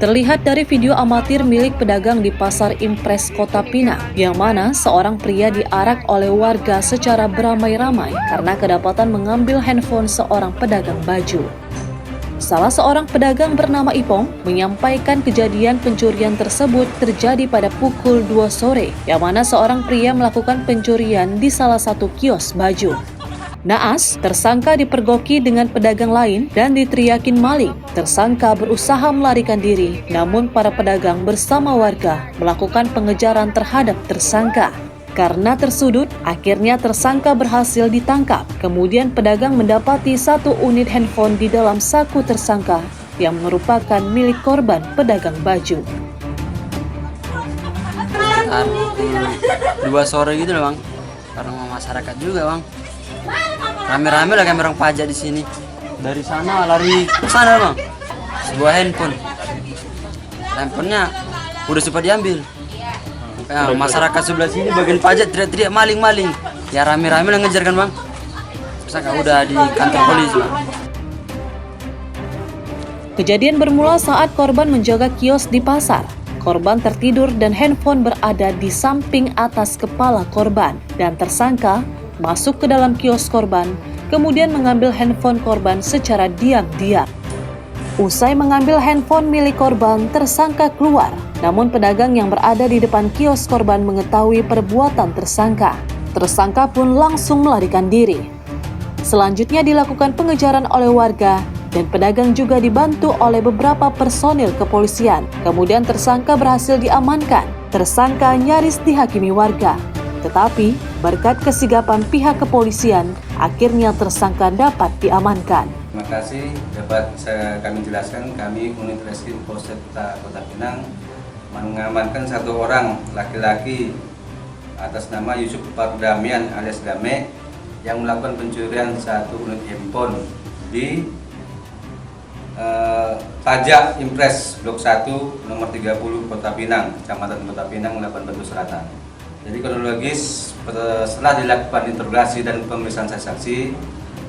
Terlihat dari video amatir milik pedagang di Pasar Impres Kota Pinang, yang mana seorang pria diarak oleh warga secara beramai-ramai karena kedapatan mengambil handphone seorang pedagang baju. Salah seorang pedagang bernama Ipong menyampaikan kejadian pencurian tersebut terjadi pada pukul 2 sore, yang mana seorang pria melakukan pencurian di salah satu kios baju. Naas, tersangka dipergoki dengan pedagang lain dan diteriakin maling. Tersangka berusaha melarikan diri, namun para pedagang bersama warga melakukan pengejaran terhadap tersangka. Karena tersudut, akhirnya tersangka berhasil ditangkap. Kemudian pedagang mendapati satu unit handphone di dalam saku tersangka yang merupakan milik korban pedagang baju. Sekitar 2 sore gitu loh bang, karena masyarakat juga bang. Rame-rame lah kami orang pajak di sini. Dari sana lari ke sana bang. Sebuah handphone. Handphonenya udah sempat diambil. Ya, masyarakat sebelah sini bagian pajak teriak-teriak maling-maling. Ya rame-rame lah ngejar kan bang. Tersangka udah di kantor polisi bang. Kejadian bermula saat korban menjaga kios di pasar. Korban tertidur dan handphone berada di samping atas kepala korban. Dan tersangka masuk ke dalam kios korban, kemudian mengambil handphone korban secara diam-diam. Usai mengambil handphone milik korban, tersangka keluar. Namun pedagang yang berada di depan kios korban mengetahui perbuatan tersangka. Tersangka pun langsung melarikan diri. Selanjutnya dilakukan pengejaran oleh warga dan pedagang juga dibantu oleh beberapa personil kepolisian. Kemudian tersangka berhasil diamankan. Tersangka nyaris dihakimi warga. Tetapi berkat kesigapan pihak kepolisian, akhirnya tersangka dapat diamankan. Terima kasih, dapat kami jelaskan, kami unit reskrim Polsek Kota Pinang mengamankan satu orang laki-laki atas nama Yusuf Pardamian alias Dame yang melakukan pencurian satu unit handphone di Pajak Impres Blok 1 nomor 30 Kota Pinang, Kecamatan Kota Pinang, Labuan Batu Selatan. Jadi kronologis setelah dilakukan interogasi dan pemeriksaan saksi,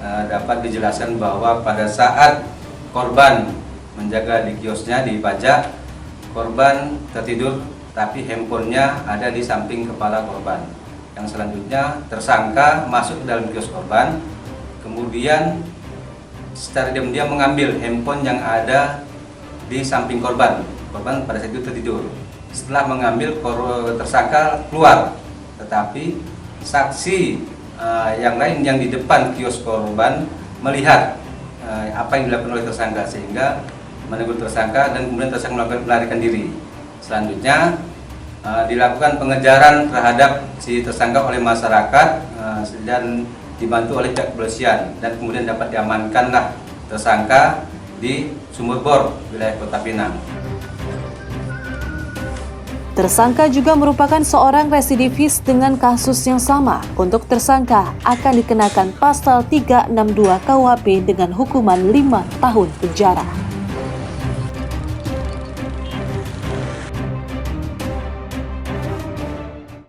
dapat dijelaskan bahwa pada saat korban menjaga di kiosnya di pajak, korban tertidur tapi handphonenya ada di samping kepala korban. Yang selanjutnya tersangka masuk ke dalam kios korban, kemudian secara diam-diam mengambil handphone yang ada di samping korban. Korban pada saat itu tertidur. Setelah mengambil, tersangka keluar, tetapi saksi yang lain yang di depan kios korban melihat apa yang dilakukan oleh tersangka, sehingga menegur tersangka dan kemudian tersangka melarikan diri. Selanjutnya dilakukan pengejaran terhadap si tersangka oleh masyarakat dan dibantu oleh pihak kepolisian, dan kemudian dapat diamankanlah tersangka di Sumur Bor, wilayah Kota Pinang. Tersangka juga merupakan seorang residivis dengan kasus yang sama. Untuk tersangka akan dikenakan pasal 362 KUHP dengan hukuman 5 tahun penjara.